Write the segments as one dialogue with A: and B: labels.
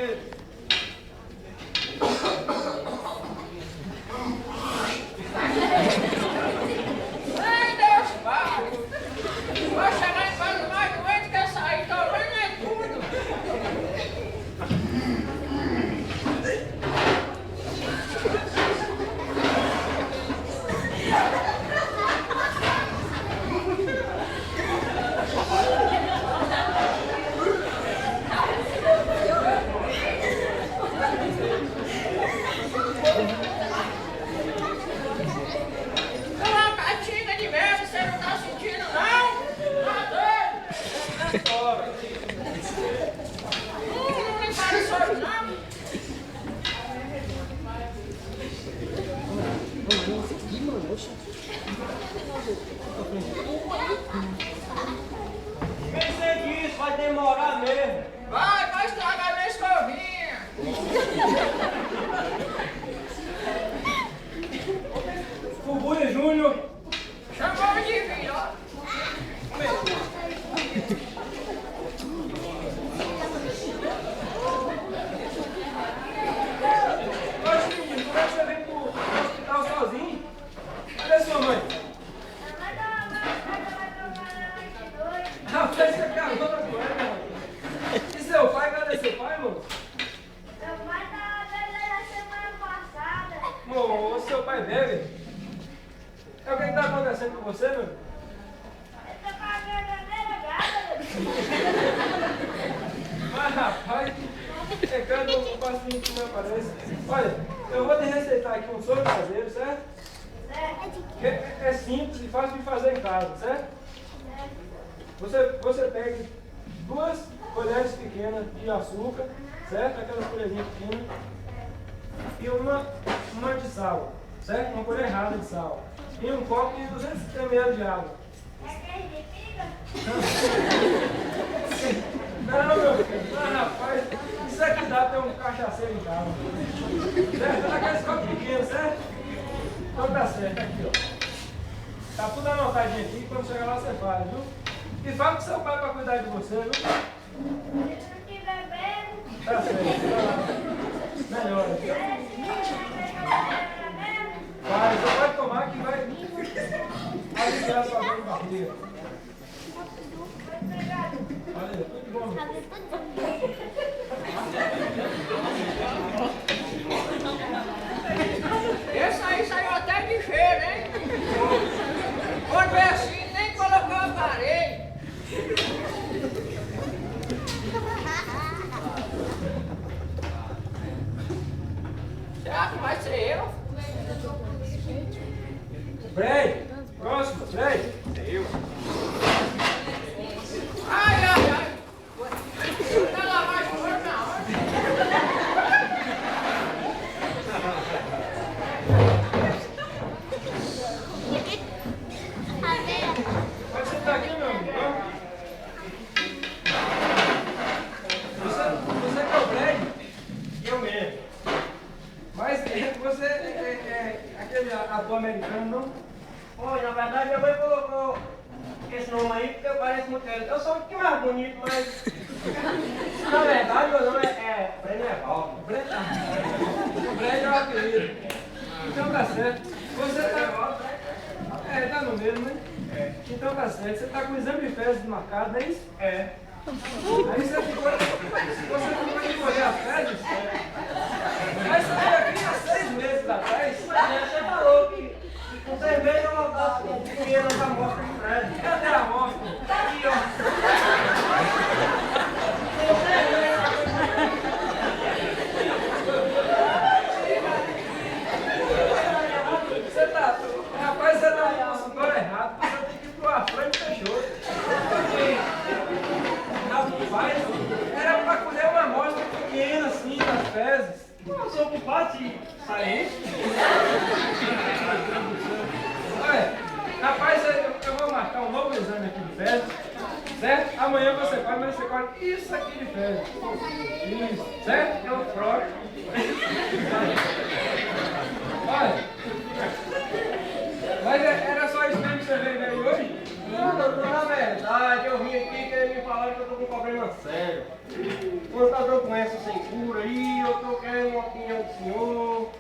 A: ele.
B: Ai, Deus, pai. Vai chegar em casa mais doente que essa aí, tá vendo é tudo. Uma catinga de merda, você não tá sentindo, não? Tá doido? Não me fala sobre, não.
A: Pensei que isso vai demorar mesmo.
B: Vai estragar minha escovinha.
A: Fubuia Júnior.
B: Chamou de vir, ó.
A: Oxe, menino, como é que você vem pro hospital sozinho? Cadê sua mãe? Rapaz, você carona com ela, mano. E seu pai? Cadê seu pai, moço?
C: Meu pai tava bebendo a semana passada.
A: Moço, seu pai bebe? É o que tá acontecendo com você, meu?
C: Eu tô com a verdadeira gata.
A: Mas, rapaz, é cada um paciente que me aparece. Olha, eu vou te receitar aqui um soro caseiro, certo? Que é simples e fácil de fazer em casa, certo? Você pega 2 colheres pequenas de açúcar, certo? Aquelas colherinhas pequenas. E uma de sal, certo? Uma colher rasa de sal. E um copo de 200 ml de água.
C: É queijo de figa?
A: Não, meu filho. Não, rapaz. Isso aqui dá pra ter um cachaceiro em casa. Certo? Tá naqueles copos pequenos, certo? Então tá certo. Aqui, ó. Tá tudo anotadinho aqui. Quando chegar lá você faz, viu? E fala com seu pai pra cuidar de você, viu?
C: Se não tiver bebo,
A: Tá certo. Vai lá. Melhor, viu? Vai, você pode tomar que vai aliviar sua dor de barriga. Olha, tudo de bom.
B: Esse aí saiu até de cheiro, hein? Quando vê assim, nem colocou aparelho. Será que vai ser eu?
A: Frei, próximo, Frei.
B: Ai, ai, ai. Vai lavar as coisas na hora.
A: Pode sentar aqui, meu amigo. Você que é o Frei? Eu mesmo. Mas você é aquele ator americano, não?
D: Olha, na verdade minha mãe colocou esse nome aí porque eu pareço muito ele. Eu sou um pouquinho mais bonito, mas na verdade meu nome é Breno Evaldo.
A: O Brad é o apelido. Então tá certo. Você tá. Tá no mesmo, né? Então tá certo. Você tá com o exame de fezes marcado, não é isso?
D: É.
A: Aí você ficou de colher as fezes? Mas você veio aqui há 6 meses atrás.
D: Mas você falou que com 6 meses eu voltasse com pequenas amostras de Fred.
A: Cadê a amostra?
D: Tá aqui, ó. Com 6 meses.
A: Você tá. Rapaz, você tá no consultório errado. Você tem que ir pro Afrânio Peixoto. Rapaz, era pra colher uma amostra pequena assim das fezes.
D: Eu sou ocupado de sair.
A: Olha, rapaz, eu vou marcar um novo exame aqui de fezes, certo? Amanhã você vai, mas você colhe isso aqui de fezes. Isso, certo? Eu troco. Olha, mas era só isso mesmo que você veio aí hoje?
D: Não, doutor, na verdade, eu vim aqui querendo me falar que eu tô com um problema sério. Uma das doenças sem cura aí, eu tô querendo uma opinião do senhor.
A: O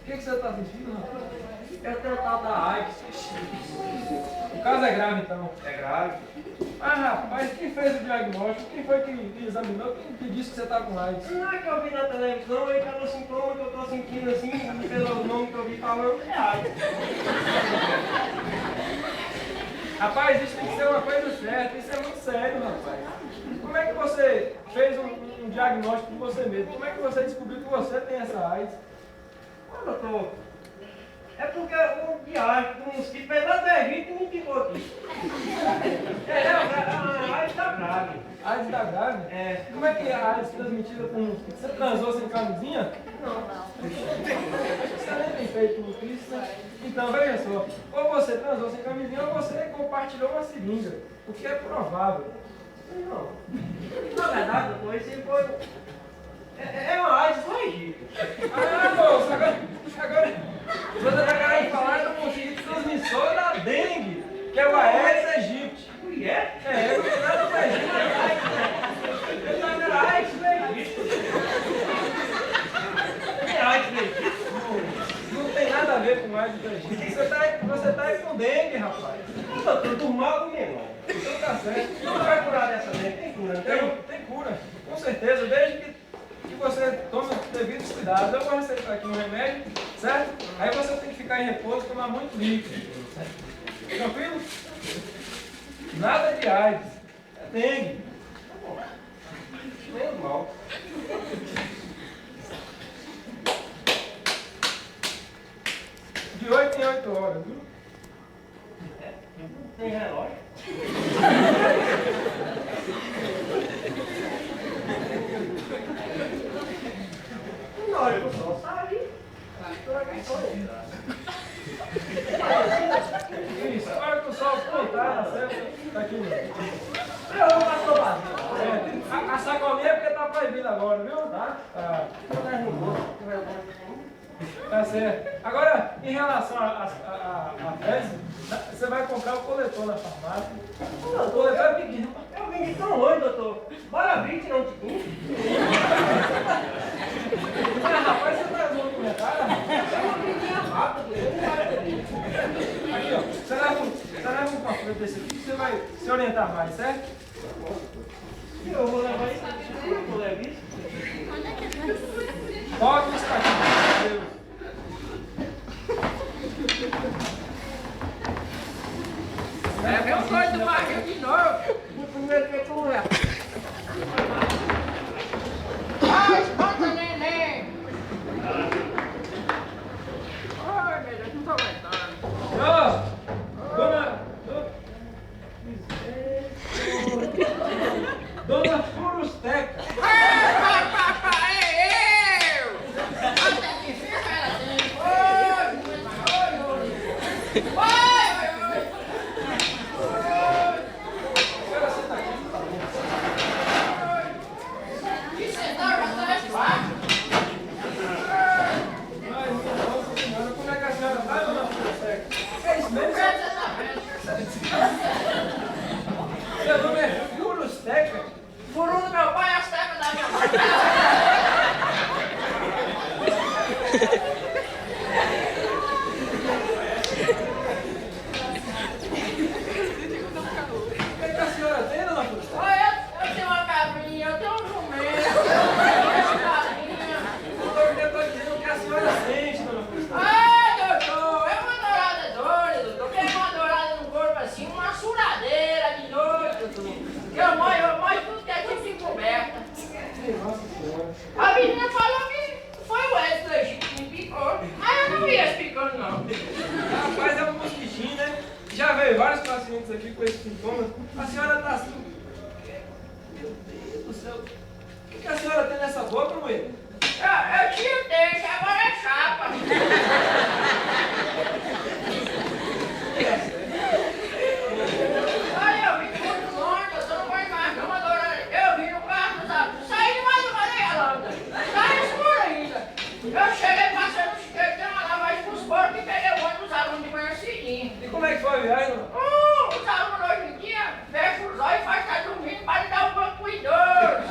A: que você está sentindo, rapaz?
D: Eu tenho tal da AIDS.
A: O caso é grave, então.
D: É grave.
A: Ah, rapaz, quem fez o diagnóstico? Quem foi que examinou? Quem te disse que você está com AIDS?
D: Não é que eu vi na televisão, aí cada sintoma que eu tô sentindo assim, pelo nome que eu vi falando, é AIDS.
A: Rapaz, isso tem que ser uma coisa certa, isso é muito sério, rapaz. Como é que você fez um diagnóstico com você mesmo? Como é que você descobriu que você tem essa AIDS?
D: Ô, doutor, é porque o diário do mosquito fez até gente e me picou aqui. A AIDS tá grave.
A: AIDS da grave?
D: É.
A: Como é que é a AIDS transmitida por mosquito? Você transou sem camisinha?
C: Não.
A: Você nem tem feito isso, né? Então, veja só. Ou você transou sem camisinha ou você compartilhou uma seringa. O que é provável.
D: Não. Na verdade, doutor, esse foi... É uma AIDS do Egito.
A: Ah, moço, agora você está querendo falar do mosquito transmissor da dengue, que é o Aedes aegypti.
D: E é?
A: É, não tem nada com Egito, é AIDS, né?
D: Eu não era AIDS do Egito. É AIDS do Egito.
A: Não tem nada a ver com AIDS do Egito. Você tá aí com dengue, rapaz.
D: Ô, doutor, do mal do menor.
A: Então tá certo.
D: Não vai curar dessa dengue, tem cura, não tem?
A: Tem cura, com certeza, desde que você tome os devidos cuidados. Eu vou receitar aqui um remédio, certo? Aí você tem que ficar em repouso e tomar muito líquido. Tranquilo? Nada de AIDS. É dengue.
D: Menos mal.
A: De 8 em 8 horas, viu?
D: Tem relógio? Na hora que o sol sai,
A: Isso, agora que o sol plantar, certo? Tá aqui, ó.
D: eu vou passar vazio.
A: A sacolinha é porque tá proibido agora, viu?
D: Tá?
A: Tá.
D: Eu levo um gosto.
A: Tá certo. Agora, em relação a fezes, você vai comprar o coletor na farmácia. O coletor é pequeno.
D: Eu vim de tão longe, doutor. Bora vir tirar um tiquinho.
A: Ah, rapaz, você tá usando comentário?
D: É uma brinquinha rápida, eu não vai perder.
A: Aqui, ó. Você leva um panfleto desse aqui que você vai se orientar mais, certo?
D: Eu vou levar isso aqui. Eu vou levar isso.
A: Toque os cachorros, Deus.
B: É meu doido do barril de novo.
D: O primeiro que tu é.
B: Ai, espanta neném. Ai, meu Deus, não tô aguentando.
A: Ó, Dona Furusteca.
B: Ei, papai, é eu. Até que fica ela dentro. E sentar já tá espaço.
A: Ai, minha nossa senhora, como é que a senhora tá, dona Furusteca? É isso
B: O que
A: mesmo?
B: você tá vendo?
A: Seu nome é Furusteca?
B: Furu do meu pai, as tecas da minha mãe.
A: O que é que a senhora tem, dona Furusteca?
B: Olha, eu tenho uma cabrinha, eu tenho um jumento, eu tenho uma galinha.
A: Eu tô dizendo o que a senhora sente, dona Furusteca.
B: Ah, doutor, é uma dourada doida, doutor. Tem uma dourada no corpo assim, uma suradeira de noite, doutor. Eu molho tudo que é tipo de coberta.
A: Nossa senhora.
B: A menina falou que foi o Edson do Egito que me picou. Mas eu não ia picando, não.
A: Rapaz, é um mosquitinho, né? Já veio vários pacientes aqui com esses sintomas. A senhora tá assim. Meu Deus do céu. O que a senhora tem nessa boca, mulher?
B: Eu tinha o dente, agora é chapa. Aí eu vim muito longe, eu não vou mais, não, agora eu vim no carro, sabe? Saí demais do Maranhão, tá escuro ainda. Eu cheguei, passei no chiqueiro, dei uma lavagem pros porcos e peguei o ônibus dos alunos de manhã seguinte.
A: E como é que foi a viagem, dona?
B: Os alunos hoje em dia fecham os olhos e fazem estar dormindo para dar um banco pro idoso.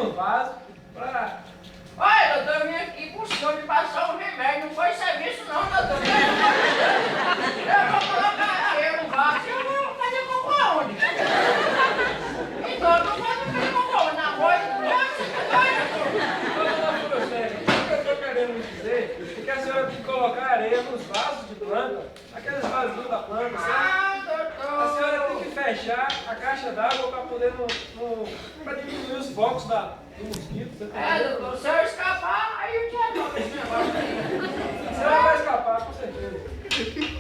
A: nos vasos pra...
B: Olha, doutor, eu vim aqui pro senhor me passar um remédio. Não foi serviço não, doutor. Eu vou colocar areia no vaso. Eu vou fazer cocô aonde? Então, eu vou fazer cocô aonde? Na noite?
A: O que eu tô querendo dizer é que a senhora tem que colocar areia nos vasos de planta, aqueles vasinhos da planta, certo?
B: Ah, doutor.
A: A senhora tem que fechar a caixa d'água para poder pra diminuir os focos do mosquito. Você
B: É, doutor, se eu escapar, aí o que é bom esse negócio aí?
A: A senhora vai escapar, com certeza.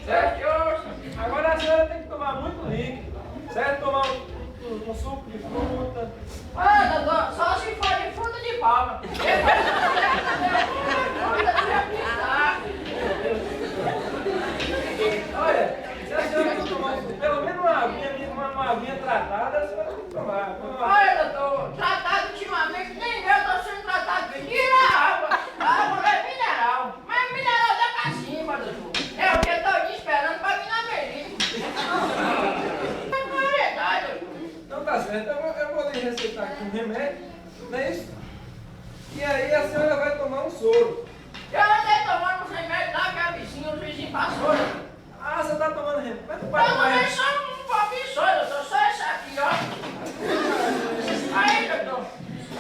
A: Certo?
B: Certo?
A: Agora a senhora tem que tomar muito líquido, certo? Tomar um suco de fruta.
B: Ah, doutor, só se for de fruta de palma.
A: Olha, se a senhora não tomar pelo menos uma aguinha tratada, a senhora tem que tomar.
B: Olha, doutor, tratado ultimamente, nem eu tô sendo tratado bem. Tira a água. A água é mineral. Mas mineral da cacimba, doutor. É o que eu tô esperando pra vir na merenda. É variedade, doutor.
A: Então tá certo, eu vou lhe receitar aqui um remédio, não é isso? E aí a senhora vai tomar um soro.
B: Eu andei tomando uns remédios lá que a vizinha, o vizinho passou, doutor.
A: Ah, você tá tomando remédio. Mas não
B: Eu
A: vai tomar
B: tomei
A: remédio.
B: só um pouquinho só, doutor, só esse aqui, ó. Aí, doutor,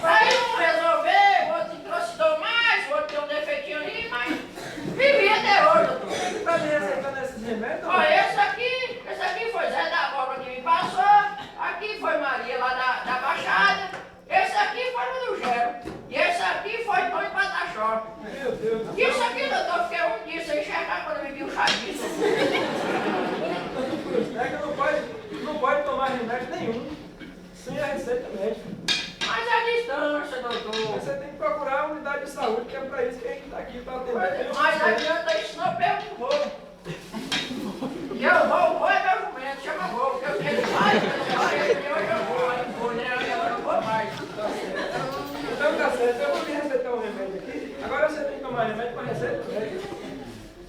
B: aí um resolveu, o outro trouxe mais, o outro tem um defeitinho ali, mas vivi até hoje, doutor.
A: Você tá me receitando esses remédios?
B: Ó, esse aqui foi Zé da Cobra que me passou, aqui foi Maria lá da Baixada, esse aqui foi o do Gero, e esse aqui foi Tony Pataxó.
A: Meu Deus.
B: E isso aqui, doutor, fiquei um dia sem enxergar quando me viu o chadiço.
A: É que não pode tomar remédio nenhum sem a receita médica.
B: Mas a distância, doutor.
A: Você tem que procurar a unidade de saúde, que é para isso que a gente está aqui para atender.
B: Mas adianta isso, não pego o voo. E eu vou é meu jumento, chama voo, porque eu quero mais, hoje eu vou, aí não vou, né? Eu não vou mais.
A: Então tá certo, eu vou lhe receitar um remédio aqui. Agora você tem que tomar remédio com a receita médica.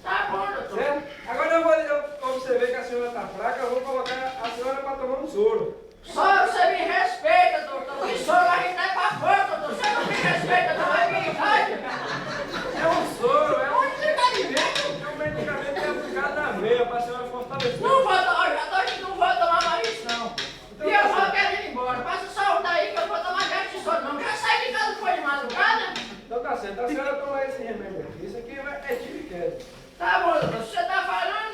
B: Tá bom, doutor.
A: Certo? Agora eu observei que a senhora está fraca, eu vou colocar a senhora para tomar um soro.
B: Só você me respeita, doutor. Que soro a gente é pra fora, doutor. Você não me respeita, não é minha idade.
A: É um soro, é
B: Onde você tá vivendo?
A: um medicamento que é aplicado na veia para a senhora fortalecer.
B: Não vou tomar, já tô aqui, não vou tomar mais isso, não. E eu vou querer ir embora. Passa saúde aí que eu vou tomar de soro, não. Já saí de casa depois de madrugada.
A: Então tá certo, a senhora toma esse remédio aqui. Isso aqui é tiro e queda.
B: Tá bom, doutor. Se você tá falando,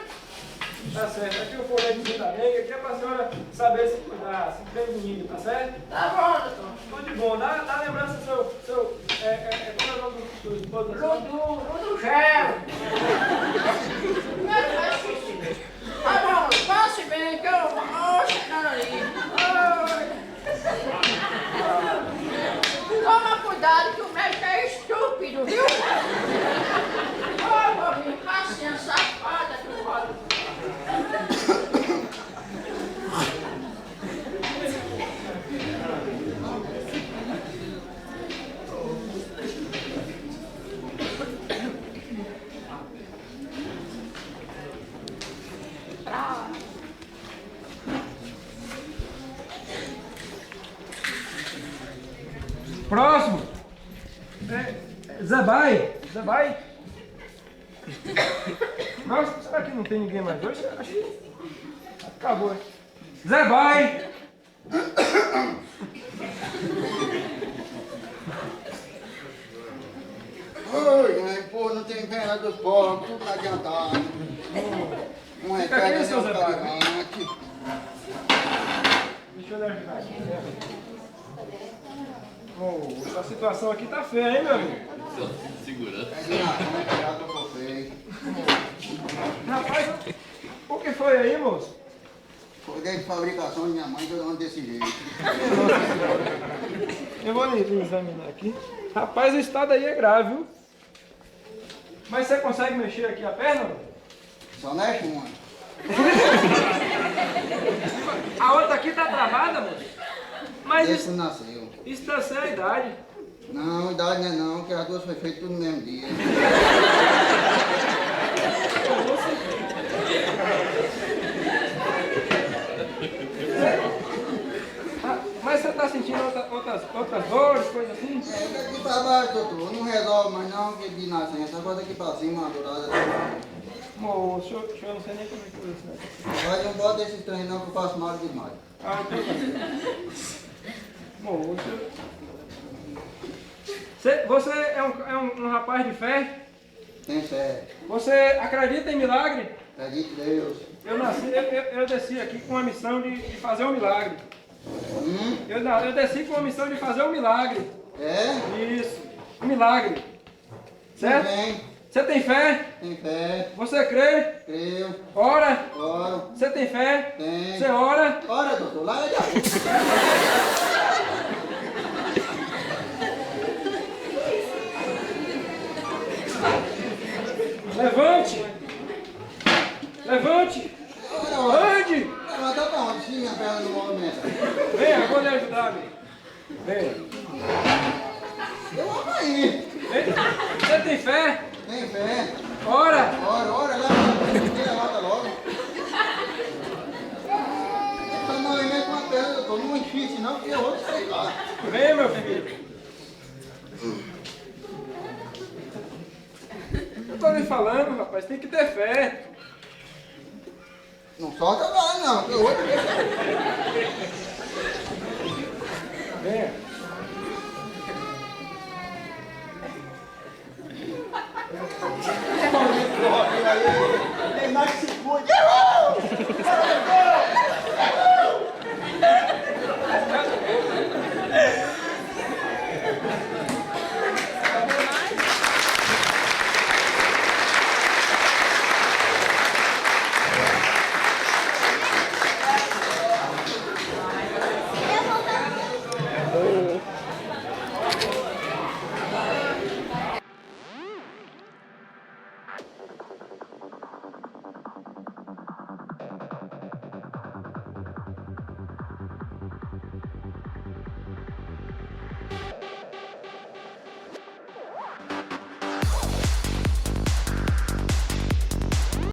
A: Tá certo, aqui o coletezinho da dengue, aqui é pra senhora saber se cuidar, se prevenir, tá certo?
B: tá bom, doutor.
A: Tudo de bom, dá lembrança seu qual é o nome do esposo da senhora?
B: Ludo Gel. Tá bom, passe bem que eu vou chegando ali. Toma cuidado que o médico é estúpido, viu? Ô, bobinho, passinha safada que eu falo.
A: Próximo! Zé Bai! Nossa, será que não tem ninguém mais hoje? Acho que acabou, hein? Zé Bai!
E: Oi, né? Pô, não tem pena dos pobres, tudo adiantado. Um
A: Fica aqui,
E: requer
A: seu Zé Bai.
E: carante.
A: Deixa eu lhe ajudar aqui. Oh, essa situação aqui tá feia, hein, meu amigo?
E: É de nação, criado por feio.
A: Rapaz, o que foi aí, moço?
E: Foi desde fabricação de minha mãe que eu ando desse jeito.
A: Eu vou lhe examinar aqui. Rapaz, o estado aí é grave, viu? Mas você consegue mexer aqui a perna?
E: Só mexe uma.
A: A outra aqui tá travada, moço? Mas
E: Desde
A: isso,
E: que nasceu.
A: isso deve ser a idade.
E: Não, idade não é não, que as duas foi feitas tudo no mesmo dia.
A: Mas você está sentindo outras dores, coisas assim?
E: É, daqui pra baixo, doutor, não resolve mais não, que de nascença, agora daqui pra cima, uma dourada.
A: Amor, o senhor não sei nem como é que foi isso, né?
E: Mas não bota esse trem não, que eu faço mal demais.
A: Ah, então tá. Amor, o senhor... Você é um rapaz de fé?
E: Tem fé,
A: Você acredita em milagre?
E: acredite em Deus.
A: Eu desci aqui com a missão de fazer um milagre. Eu desci com a missão de fazer um milagre.
E: É?
A: Isso, um milagre. Certo?
E: Tem,
A: Você tem fé?
E: tem fé,
A: Você crê?
E: creio,
A: Ora?
E: oro,
A: Você tem fé?
E: tem.
A: Você ora?
E: Ora, doutor, lá é de
A: Levante! Levante! Ande!
E: Levanta pra onde? Sim, minha perna não movimenta.
A: Venha, eu vou lhe ajudar, amigo. Venha.
E: Eu amo aí.
A: Você tem fé?
E: Tem fé.
A: Ora!
E: Ora, levanta logo. Esse movimento com a perna, doutor, não enchisse não, porque eu vou despegar.
A: Venha, meu filho. Eu tô lhe falando, rapaz, tem que ter fé.
E: Não solta lá não, porque eu vou despegar.
A: Venha.
E: Aí,